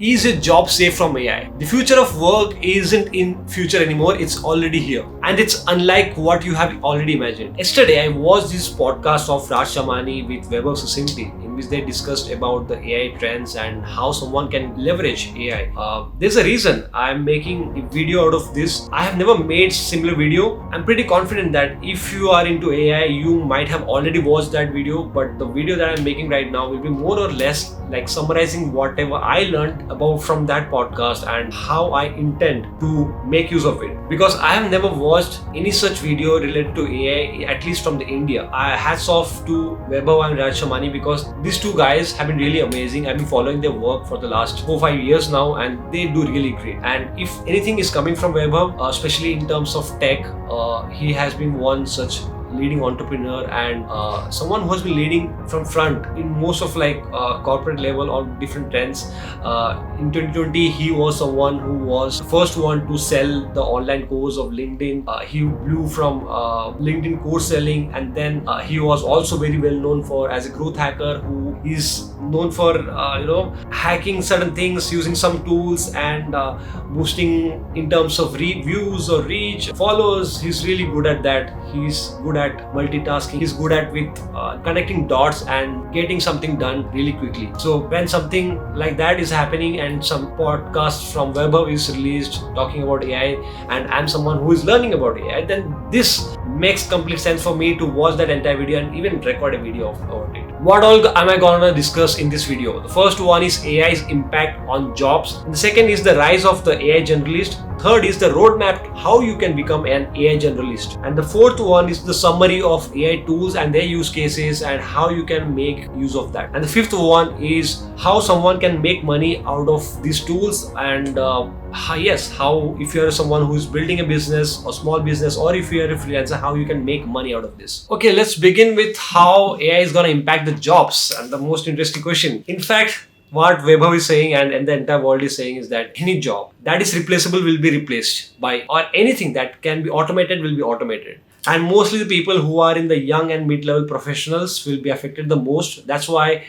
Is your job safe from AI? The future of work isn't in future anymore, it's already here. And it's unlike what you have already imagined. Yesterday, I watched this podcast of Raj Shamani with Vaibhav Sisinty, in which they discussed about the AI trends and how someone can leverage AI. There's a reason I'm making a video out of this. I have never made similar video. I'm pretty confident that if you are into AI, you might have already watched that video, but the video that I'm making right now will be more or less like summarizing whatever I learned about from that podcast and how I intend to make use of it, because I have never watched any such video related to AI, at least from the India. Hats off to Vaibhav and Raj Shamani, because these two guys have been really amazing. I've been following their work for the last 4-5 years now, and they do really great. And if anything is coming from Vaibhav, especially in terms of tech, he has been one such leading entrepreneur and someone who has been leading from front in most of corporate level or different trends. In 2020, he was someone who was the first one to sell the online course of LinkedIn. He blew from LinkedIn course selling, and then he was also very well known for as a growth hacker who is known for hacking certain things using some tools and boosting in terms of views or reach, followers. He's really good at that. He's good at multitasking. He's good at with connecting dots and getting something done really quickly. So when something like that is happening and some podcast from Vaibhav is released talking about AI, and I'm someone who is learning about AI, then this makes complete sense for me to watch that entire video and even record a video about it. What all am I gonna discuss in this video? The first one is AI's impact on jobs. And the second is the rise of the AI generalist. Third is the roadmap how you can become an AI generalist. And the fourth one is the summary of AI tools and their use cases and how you can make use of that. And the fifth one is how someone can make money out of these tools, and how if you're someone who is building a business or small business, or if you're a freelancer, how you can make money out of this. Okay, let's begin with how AI is going to impact the jobs, and the most interesting question. In fact, what Vaibhav is saying and the entire world is saying is that any job that is replaceable will be replaced by, or anything that can be automated will be automated. And mostly the people who are in the young and mid-level professionals will be affected the most. That's why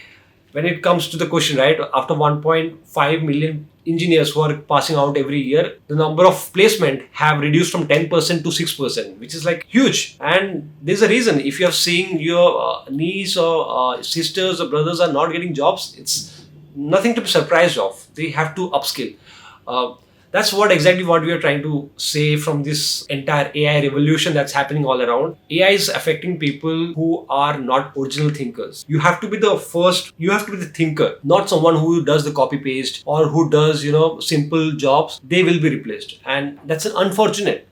when it comes to the question, right, after 1.5 million engineers who are passing out every year, the number of placement have reduced from 10% to 6%, which is like huge. And there's a reason. If you have seen your niece or sisters or brothers are not getting jobs, it's nothing to be surprised of. They have to upskill. That's exactly what we are trying to say from this entire AI revolution that's happening all around. AI is affecting people who are not original thinkers. You have to be the first, you have to be the thinker, not someone who does the copy paste or who does, simple jobs. They will be replaced. And that's an unfortunate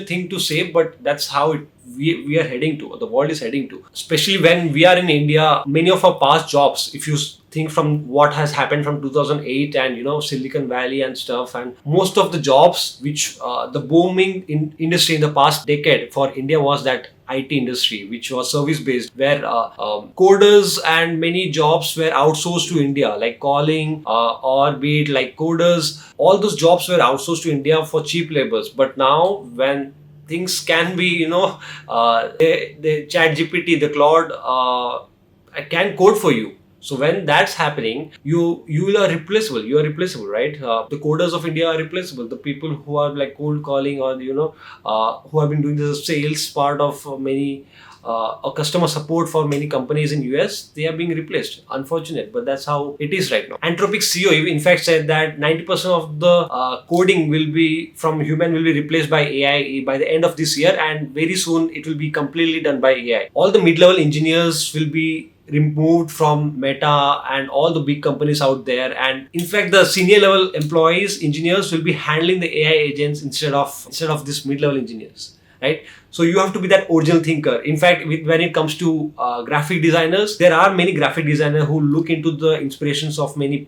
thing to say, but that's how we are heading to, the world is heading to. Especially when we are in India, many of our past jobs, if you think from what has happened from 2008 and Silicon Valley and stuff, and most of the jobs which the booming industry in the past decade for India was that IT industry, which was service based, where coders and many jobs were outsourced to India, like calling or be it like coders. All those jobs were outsourced to India for cheap labors. But now when things can be, the ChatGPT, the Claude can code for you. So when that's happening, you are replaceable. You are replaceable, right? The coders of India are replaceable. The people who are like cold calling or who have been doing the sales part of many customer support for many companies in US, they are being replaced. Unfortunate, but that's how it is right now. Anthropic's CEO in fact said that 90% of the coding will be from human will be replaced by AI by the end of this year, and very soon it will be completely done by AI. All the mid-level engineers will be removed from Meta and all the big companies out there, and in fact the senior level employees, engineers will be handling the AI agents instead of this mid-level engineers, right? So you have to be that original thinker. In fact, when it comes to graphic designers, there are many graphic designers who look into the inspirations of many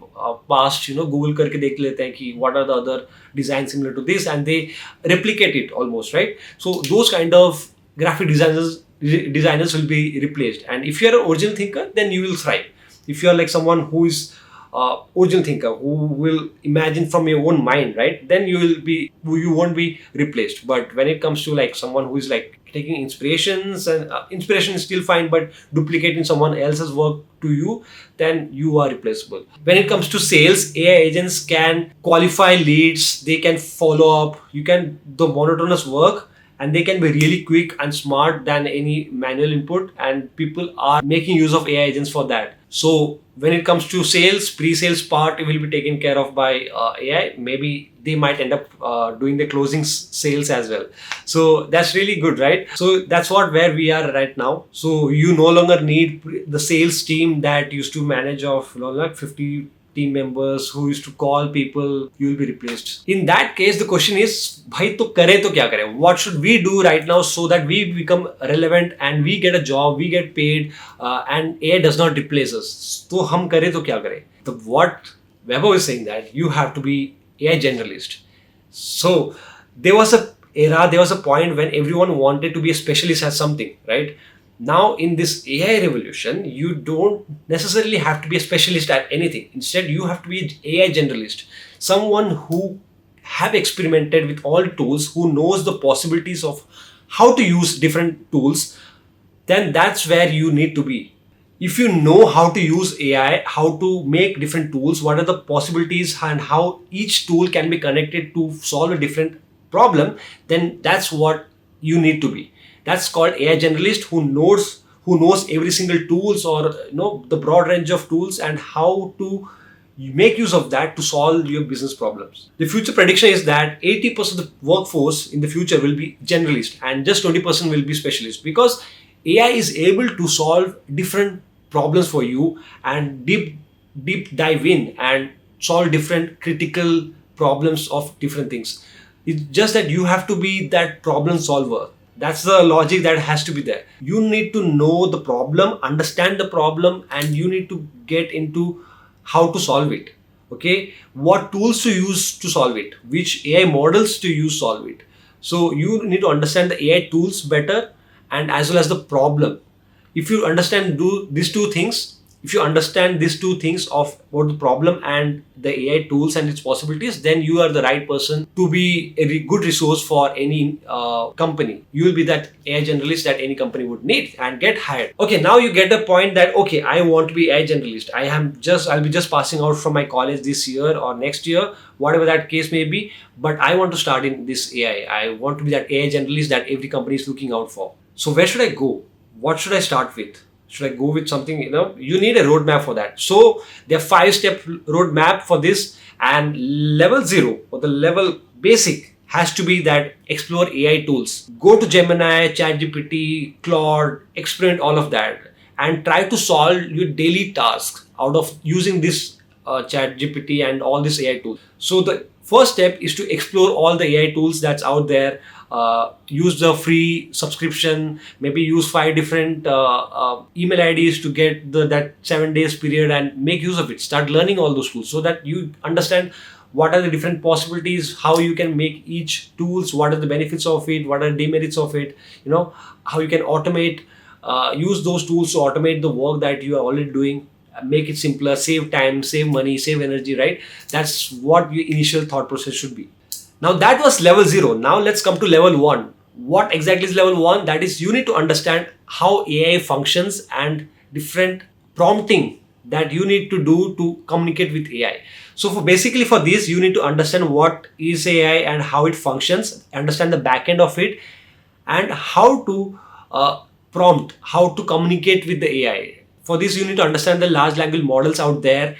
past, Google karke dekh lete hain ki what are the other designs similar to this, and they replicate it almost, right? So those kind of graphic designers will be replaced. And if you're an original thinker, then you will thrive. If you're like someone who is original thinker who will imagine from your own mind, right? Then you won't be replaced. But when it comes to like someone who is like taking inspirations, and inspiration is still fine, but duplicating someone else's work to you, then you are replaceable. When it comes to sales, AI agents can qualify leads, they can follow up, you can the monotonous work, and they can be really quick and smart than any manual input, and people are making use of AI agents for that. So when it comes to sales, pre-sales part, it will be taken care of by AI. Maybe they might end up doing the closing sales as well. So that's really good, right? So that's where we are right now. So you no longer need the sales team that used to manage of like 50 team members who used to call people. You will be replaced. In that case, the question is, bhai to kare to kya kare? What should we do right now so that we become relevant and we get a job, we get paid, and AI does not replace us? So hum kare to kya kare? What Vaibhav is saying that you have to be AI generalist. So there was a point when everyone wanted to be a specialist at something, right? Now in this AI revolution, you don't necessarily have to be a specialist at anything. Instead, you have to be an AI generalist, someone who have experimented with all tools, who knows the possibilities of how to use different tools. Then that's where you need to be. If you know how to use AI, how to make different tools, what are the possibilities and how each tool can be connected to solve a different problem, then that's what you need to be. That's called AI generalist, who knows every single tools, or the broad range of tools, and how to make use of that to solve your business problems. The future prediction is that 80% of the workforce in the future will be generalist and just 20% will be specialist, because AI is able to solve different problems for you and deep dive in and solve different critical problems of different things. It's just that you have to be that problem solver. That's the logic that has to be there. You need to know the problem, understand the problem, and you need to get into how to solve it. Okay, what tools to use to solve it, which AI models to use solve it. So you need to understand the AI tools better, and as well as the problem. If you understand these two things, if you understand these two things of what the problem and the AI tools and its possibilities, then you are the right person to be a good resource for any company. You will be that AI generalist that any company would need and get hired. Okay, now you get the point that, okay, I want to be AI generalist. I'll be just passing out from my college this year or next year, whatever that case may be, but I want to start in this AI. I want to be that AI generalist that every company is looking out for. So where should I go? What should I start with? Should I go with something, you need a roadmap for that. So there are 5-step roadmap for this, and level 0 or the level basic has to be that explore AI tools. Go to Gemini, ChatGPT, Claude, experiment all of that and try to solve your daily tasks out of using this ChatGPT and all these AI tools. So the first step is to explore all the AI tools that's out there. Use the free subscription, maybe use 5 different email IDs to get that 7 days period and make use of it. Start learning all those tools so that you understand what are the different possibilities, how you can make each tools, what are the benefits of it, what are the demerits of it, how you can automate, use those tools to automate the work that you are already doing, make it simpler, save time, save money, save energy, right? That's what your initial thought process should be. Now that was level 0. Now let's come to level 1. What exactly is level 1? That is, you need to understand how AI functions and different prompting that you need to do to communicate with AI. So for this, you need to understand what is AI and how it functions, understand the backend of it, and how to prompt, how to communicate with the AI. For this, you need to understand the large language models out there.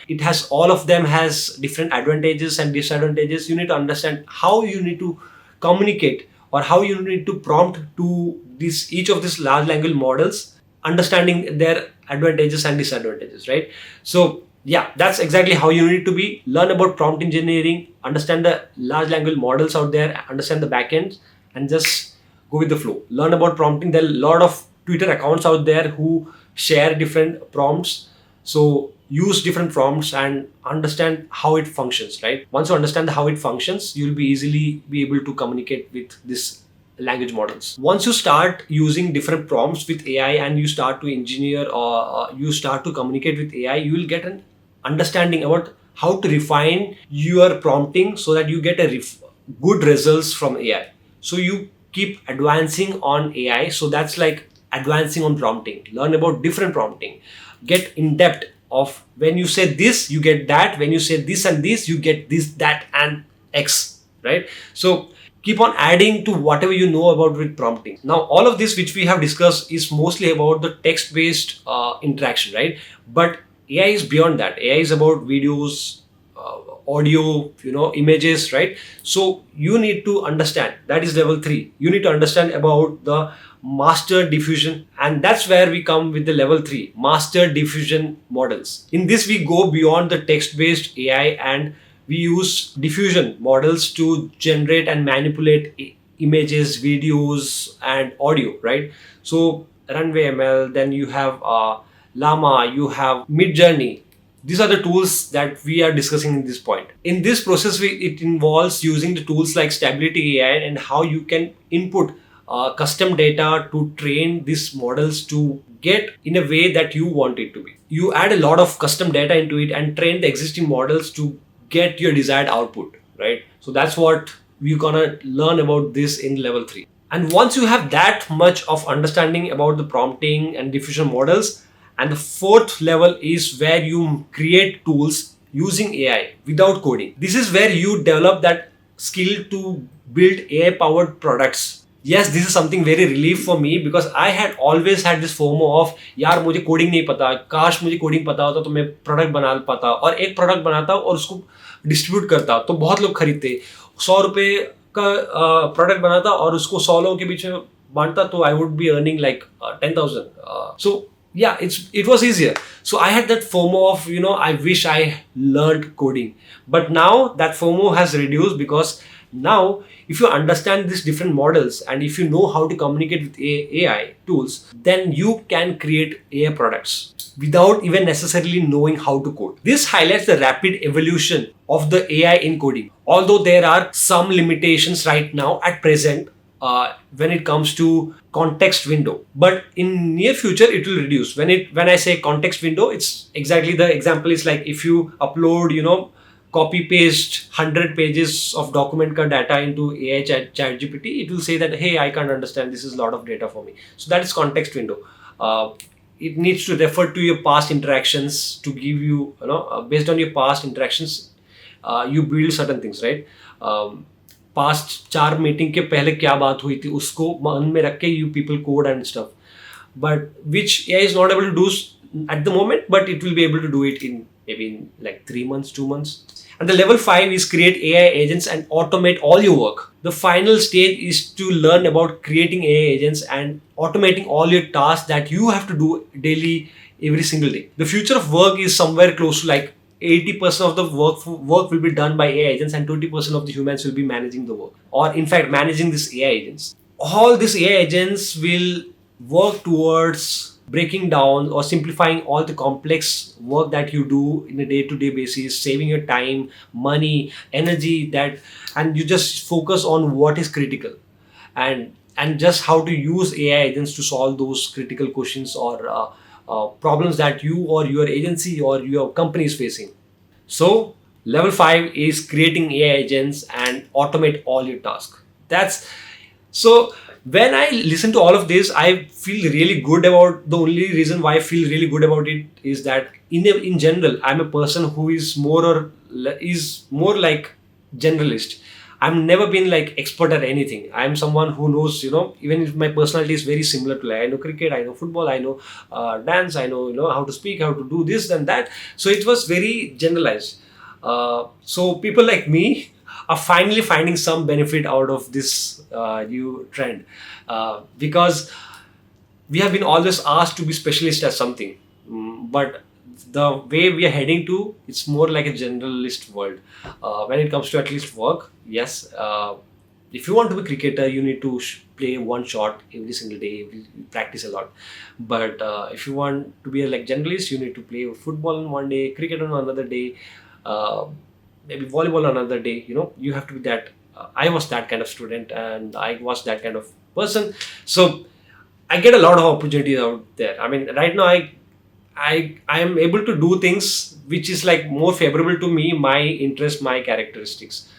All of them has different advantages and disadvantages. You need to understand how you need to communicate or how you need to prompt to each of these large language models, understanding their advantages and disadvantages, right? So yeah, that's exactly how you need to be. Learn about prompt engineering, understand the large language models out there, understand the backends, and just go with the flow. Learn about prompting. There are a lot of Twitter accounts out there who share different prompts. So use different prompts and understand how it functions, right? Once you understand how it functions, you'll be easily be able to communicate with this language models. Once you start using different prompts with AI and you start to engineer or you start to communicate with AI, you will get an understanding about how to refine your prompting so that you get good results from AI. So you keep advancing on AI. So that's like advancing on prompting. Learn about different prompting. Get in depth of when you say this, you get that. When you say this and this, you get this, that, and X, right? So keep on adding to whatever you know about with prompting. Now, all of this which we have discussed is mostly about the text-based interaction, right? But AI is beyond that. AI is about videos, audio, images, right? So you need to understand, that is level 3. You need to understand about the master diffusion, and that's where we come with the level 3 master diffusion models. In this, we go beyond the text-based AI and we use diffusion models to generate and manipulate images, videos, and audio, right? So Runway ML, then you have Llama, you have Midjourney. These are the tools that we are discussing in this point. In this process, it involves using the tools like Stability AI and how you can input custom data to train these models to get in a way that you want it to be. You add a lot of custom data into it and train the existing models to get your desired output, right? So that's what we're gonna learn about this in level 3. And once you have that much of understanding about the prompting and diffusion models, and the 4th level is where you create tools using AI without coding. This is where you develop that skill to build AI powered products. Yes, this is something very relief for me because I had always had this FOMO of यार मुझे coding नहीं पता, काश मुझे coding पता होता तो मैं प्रोडक्ट बना पाता और एक प्रोडक्ट बनाता और उसको डिस्ट्रीब्यूट करता तो बहुत लोग खरीदते, 100 रुपए का प्रोडक्ट बनाता और उसको 100 लोगों के बीच में बांटता तो I would be earning like 10,000. So yeah, it was easier. So I had that FOMO of I wish I learned coding, but now that FOMO has reduced because now if you understand these different models and if you know how to communicate with AI tools, then you can create AI products without even necessarily knowing how to code. This highlights the rapid evolution of the AI in coding. Although there are some limitations right now at present when it comes to context window, but in near future it will reduce. When I say context window, it's exactly the example is like if you upload copy paste 100 pages of document ka data into AI ChatGPT, it will say that hey, I can't understand, this is a lot of data for me. So that is context window. It needs to refer to your past interactions to give you, based on your past interactions, you build certain things, right? Past 4 meeting के पहले क्या बात हुई थी उसको मन में रख के you people code and stuff, but which AI is not able to do at the moment, but it will be able to do it in maybe in like 3 months, 2 months. And the level 5 is create AI agents and automate all your work. The final stage is to learn about creating AI agents and automating all your tasks that you have to do daily, every single day. The future of work is somewhere close to like 80% of the work will be done by AI agents and 20% of the humans will be managing the work, or in fact managing these AI agents. All these AI agents will work towards breaking down or simplifying all the complex work that you do in a day-to-day basis, saving your time, money, energy, and you just focus on what is critical and just how to use AI agents to solve those critical questions or problems that you or your agency or your company is facing. So level 5 is creating AI agents and automate all your tasks. So when I listen to all of this, I feel really good about. The only reason why I feel really good about it is that in general, I'm a person who is more like generalist. I've never been like expert at anything. I'm someone who knows, even if my personality is very similar to like I know cricket, I know football, I know dance, I know, how to speak, how to do this and that. So it was very generalized. So people like me are finally finding some benefit out of this new trend because we have been always asked to be specialist at something, but the way we are heading to, it's more like a generalist world when it comes to at least work. Yes, if you want to be a cricketer, you need to play one shot every single day, practice a lot. But if you want to be a generalist, you need to play football on one day, cricket on another day, maybe volleyball on another day. You have to be that. I was that kind of student and I was that kind of person. So I get a lot of opportunities out there. I mean, right now I am able to do things which is like more favorable to me, my interest, my characteristics.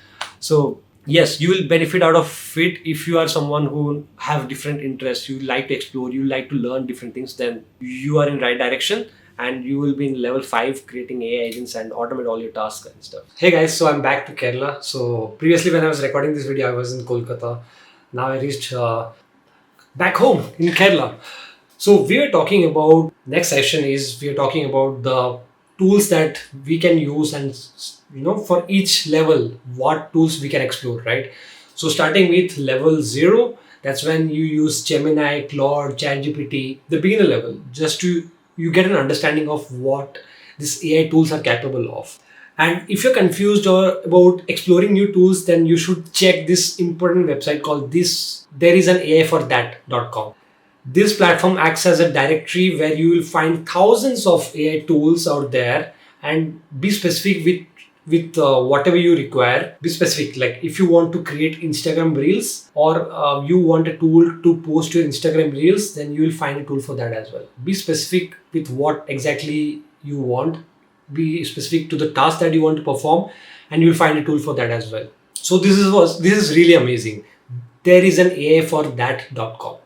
So yes, you will benefit out of it if you are someone who have different interests, you like to explore, you like to learn different things, then you are in right direction and you will be in level 5 creating AI agents and automate all your tasks and stuff. Hey guys, so I'm back to Kerala. So previously when I was recording this video, I was in Kolkata. Now I reached back home in Kerala. So we are talking about, next session is we are talking about the tools that we can use, and for each level what tools we can explore, right? So starting with level 0, that's when you use Gemini, Claude, ChatGPT, the beginner level, just to you get an understanding of what these AI tools are capable of. And if you're confused or about exploring new tools, then you should check this important website called there is an AI for that.com. This platform acts as a directory where you will find thousands of AI tools out there, and be specific with whatever you require. Be specific, like if you want to create Instagram reels, or you want a tool to post your Instagram reels, then you will find a tool for that as well. Be specific with what exactly you want. Be specific to the task that you want to perform, and you'll find a tool for that as well. So this is really amazing. There is an AI for that.com.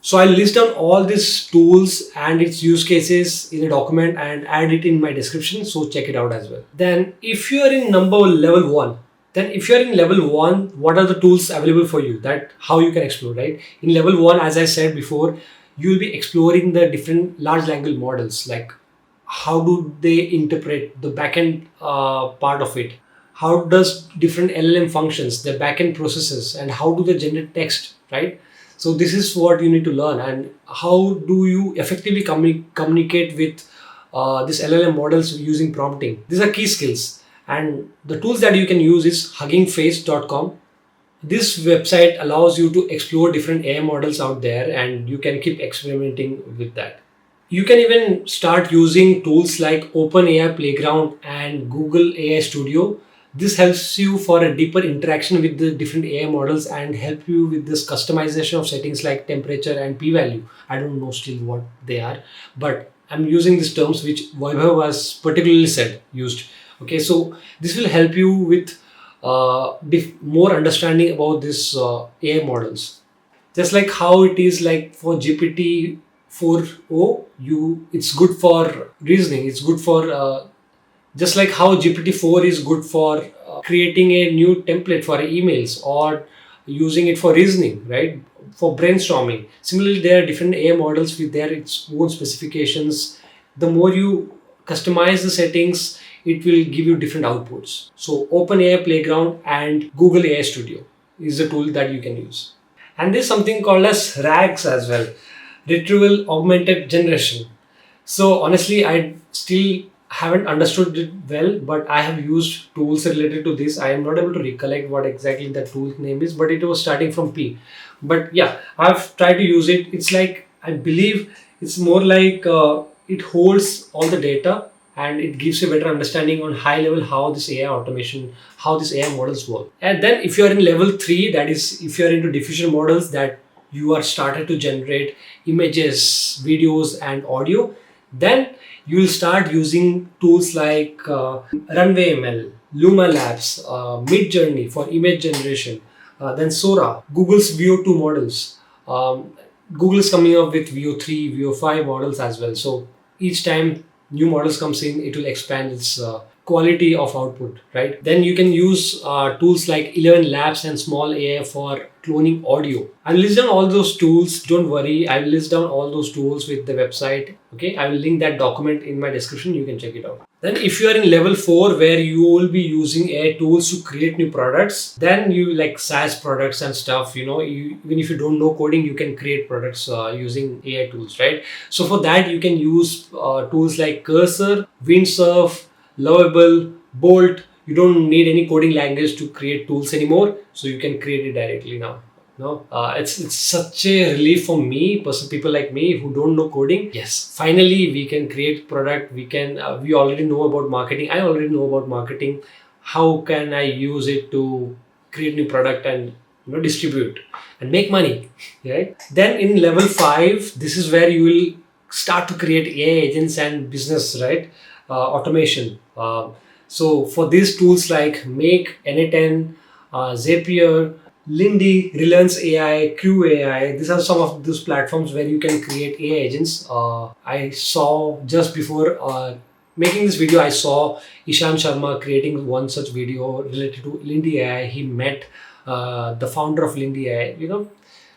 So I'll list down all these tools and its use cases in a document and add it in my description. So check it out as well. Then if you are in level 1, what are the tools available for you? That how you can explore, right? In level 1, as I said before, you will be exploring the different large language models, like how do they interpret the backend part of it? How does different LLM functions, the backend processes, and how do they generate text, right? So this is what you need to learn, and how do you effectively communicate with these LLM models using prompting. These are key skills, and the tools that you can use is huggingface.com. This website allows you to explore different AI models out there, and you can keep experimenting with that. You can even start using tools like OpenAI Playground and Google AI Studio. This helps you for a deeper interaction with the different AI models and help you with this customization of settings like temperature and p-value. I don't know still what they are, but I'm using these terms which Vaibhav was particularly used. Okay, so this will help you with more understanding about this AI models. Just like how it is like for GPT 4o, it's good for reasoning. It's good for just like how GPT-4 is good for creating a new template for emails, or using it for reasoning, right? For brainstorming. Similarly, there are different AI models with their its own specifications. The more you customize the settings, it will give you different outputs. So OpenAI Playground and Google AI Studio is a tool that you can use. And there's something called as RAGs as well, Retrieval Augmented Generation. So honestly, I still haven't understood it well, but I have used tools related to this. I am not able to recollect what exactly that tool's name is, but it was starting from P. But yeah, I've tried to use it. It's like, I believe it's more like it holds all the data, and it gives you a better understanding on high level how this AI automation, how these AI models work. And then if you are in level 3, that is if you are into diffusion models, that you are started to generate images, videos and audio, then you will start using tools like Runway ML, Luma Labs, Midjourney for image generation, then Sora, Google's VO2 models. Google is coming up with VO3, VO5 models as well. So each time new models comes in, it will expand its quality of output, right? Then you can use tools like 11 Labs and Small AI for cloning audio. I'll list down all those tools. Don't worry, I will list down all those tools with the website. Okay, I will link that document in my description. You can check it out. Then if you are in level 4, where you will be using AI tools to create new products, then you like SaaS products and stuff, even if you don't know coding, you can create products using AI tools, right? So for that, you can use tools like Cursor, Windsurf, Lovable, Bolt. You don't need any coding language to create tools anymore, so you can create it directly now. No, it's such a relief for me, people like me who don't know coding. Yes, finally we can create product. We already know about marketing. I already know about marketing. How can I use it to create new product and distribute and make money, right? Then in level 5, this is where you will start to create AI agents and business, right? Automation. So for these tools like Make, N10, Zapier, Lindy, Reliance AI, Q AI, these are some of those platforms where you can create AI agents. I saw just before making this video, I saw Ishan Sharma creating one such video related to Lindy AI. He met the founder of Lindy AI.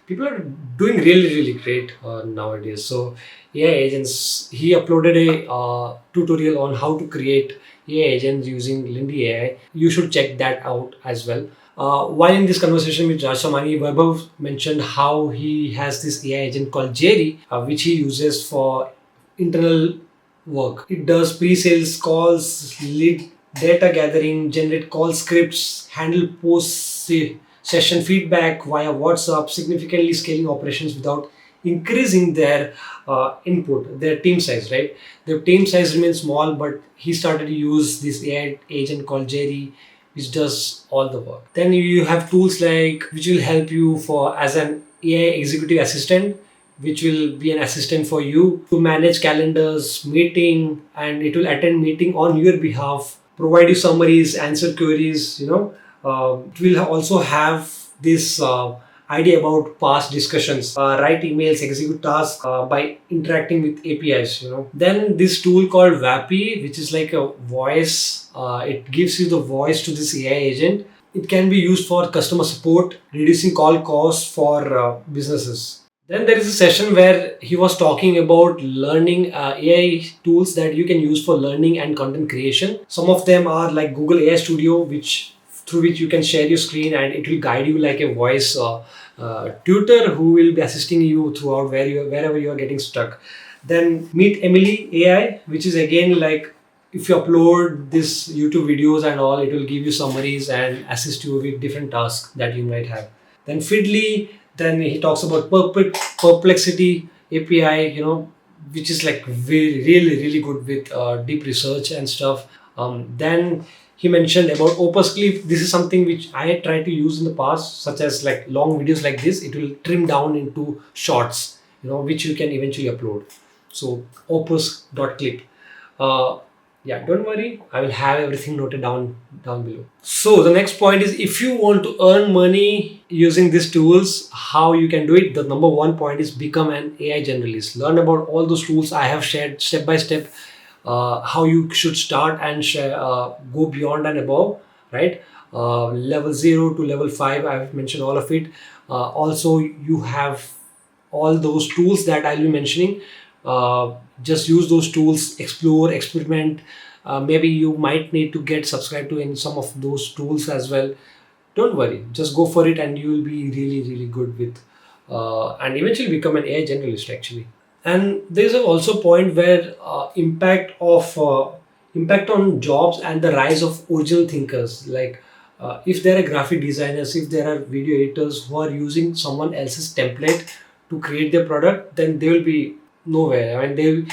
People are doing really, really great nowadays. So AI agents, he uploaded a tutorial on how to create AI agents using Lindy AI. You should check that out as well. While in this conversation with Raj Shamani, Vaibhav mentioned how he has this AI agent called Jerry, which he uses for internal work. It does pre-sales calls, lead data gathering, generate call scripts, handle session feedback via WhatsApp, significantly scaling operations without increasing their input, their team size, right? Their team size remains small, but he started to use this AI agent called Jerry, which does all the work. Then you have tools like which will help you for as an AI executive assistant, which will be an assistant for you to manage calendars, meeting, and it will attend meeting on your behalf, provide you summaries, answer queries. It will also have this idea about past discussions, write emails, execute tasks by interacting with APIs. Then this tool called Vapi, which is like a voice. It gives you the voice to this AI agent. It can be used for customer support, reducing call costs for businesses. Then there is a session where he was talking about learning AI tools that you can use for learning and content creation. Some of them are like Google AI Studio, through which you can share your screen and it will guide you like a voice tutor who will be assisting you throughout wherever you are getting stuck. Then Meet Emily AI, which is again like if you upload this YouTube videos and all, it will give you summaries and assist you with different tasks that you might have. Then Feedly, then he talks about Perplexity API, which is like really, really good with deep research and stuff. Then he mentioned about Opus Clip. This is something which I had tried to use in the past, such as like long videos like this. It will trim down into shorts, which you can eventually upload. So opus.clip. Yeah, don't worry. I will have everything noted down below. So the next point is if you want to earn money using these tools, how you can do it. The number one point is become an AI generalist. Learn about all those tools I have shared step by step. How you should start and go beyond and above, right? Level 0 to level 5, I've mentioned all of it. Also, you have all those tools that I'll be mentioning. Just use those tools, explore, experiment. Maybe you might need to get subscribed to in some of those tools as well. Don't worry, just go for it and you will be really, really good with and eventually become an AI generalist actually. And there's also a point where impact on jobs and the rise of original thinkers. Like if there are graphic designers, if there are video editors who are using someone else's template to create their product, then they will be nowhere. I mean,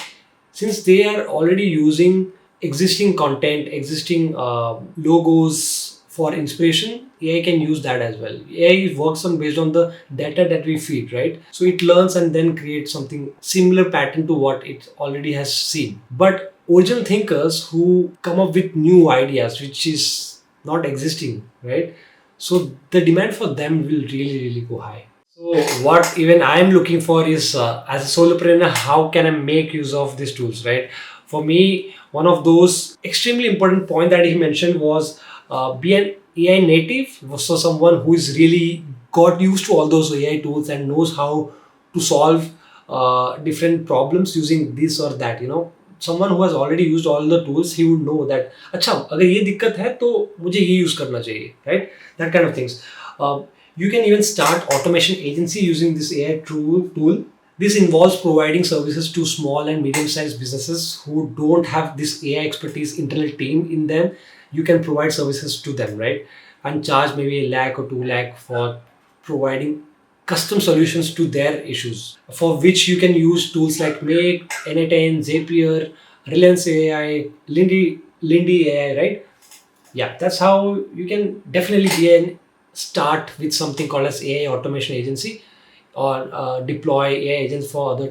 since they are already using existing content, existing logos for inspiration, AI can use that as well. AI works based on the data that we feed, right? So it learns and then creates something similar pattern to what it already has seen. But original thinkers who come up with new ideas, which is not existing, right? So the demand for them will really, really go high. So what even I am looking for is as a solopreneur, how can I make use of these tools, right? For me, one of those extremely important point that he mentioned was be an AI native. So someone who is really got used to all those AI tools and knows how to solve different problems using this or that. Someone who has already used all the tools, he would know that अच्छा अगर ये दिक्कत है तो मुझे ये use करना चाहिए, right? That kind of things. You can even start automation agency using this AI tool. This involves providing services to small and medium-sized businesses who don't have this AI expertise internal team in them. You can provide services to them, right? And charge maybe 1 lakh or 2 lakh for providing custom solutions to their issues, for which you can use tools like Make, N10, Zapier, Reliance AI, Lindy AI, right? Yeah, that's how you can definitely start with something called as AI automation agency or deploy AI agents for other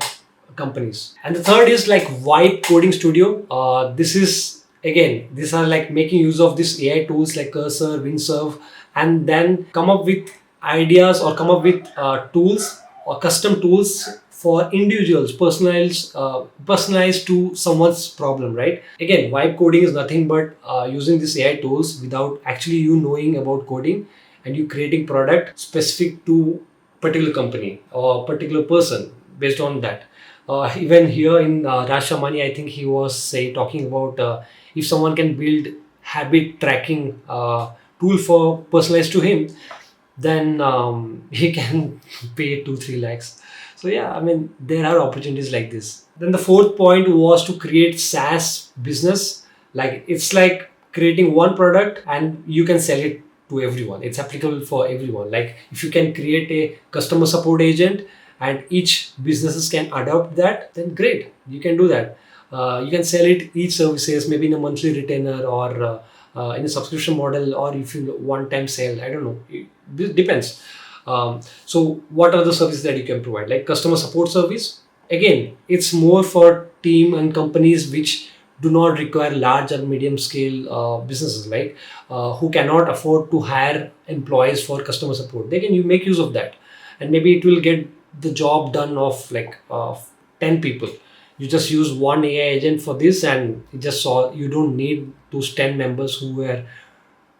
companies. And the third is like Vibe Coding Studio. This is again, these are like making use of this AI tools like Cursor, Windsurf, and then come up with ideas or come up with tools or custom tools for individuals, personalized to someone's problem, right? Again, vibe coding is nothing but using these AI tools without actually you knowing about coding, and you creating product specific to particular company or particular person based on that. Even here in Raj Shamani, I think he was talking about if someone can build habit tracking tool for personalized to him, then he can pay 2-3 lakhs. So yeah, I mean, there are opportunities like this. Then the fourth point was to create SaaS business. Like it's like creating one product and you can sell it to everyone. It's applicable for everyone. Like if you can create a customer support agent and each businesses can adopt that, then great, you can do that. You can sell it each services maybe in a monthly retainer or in a subscription model, or if you one time sale, I don't know, it depends. So what are the services that you can provide? Like customer support service, again, it's more for team and companies which do not require large or medium scale businesses, like who cannot afford to hire employees for customer support. They can you make use of that, and maybe it will get the job done of like 10 people. You just use one AI agent for this, and it just saw you don't need those 10 members who were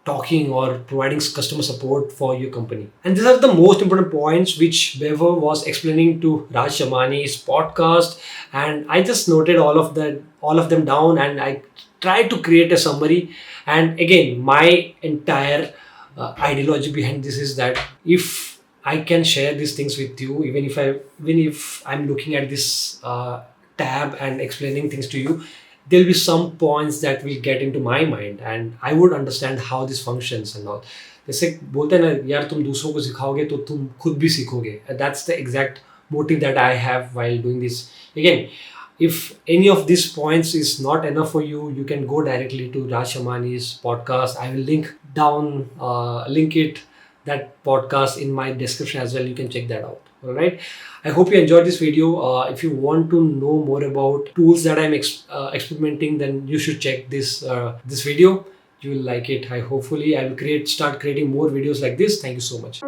talking or providing customer support for your company. And these are the most important points which Vaibhav was explaining to Raj Shamani's podcast. And I just noted all of them down, and I tried to create a summary. And again, my entire ideology behind this is that if I can share these things with you, even if I'm looking at this tab and explaining things to you, there'll be some points that will get into my mind and I would understand how this functions and all. जैसे बोलते हैं ना यार, तुम दूसरों को सिखाओगे तो तुम खुद भी सीखोगे. That's the exact motive that I have while doing this. Again, if any of these points is not enough for you, you can go directly to Raj Shamani's podcast. I will link it, that podcast, in my description as well. You can check that out. All right. I hope you enjoyed this video. If you want to know more about tools that I'm experimenting, then you should check this video. You will like it. Hopefully I will start creating more videos like this. Thank you so much.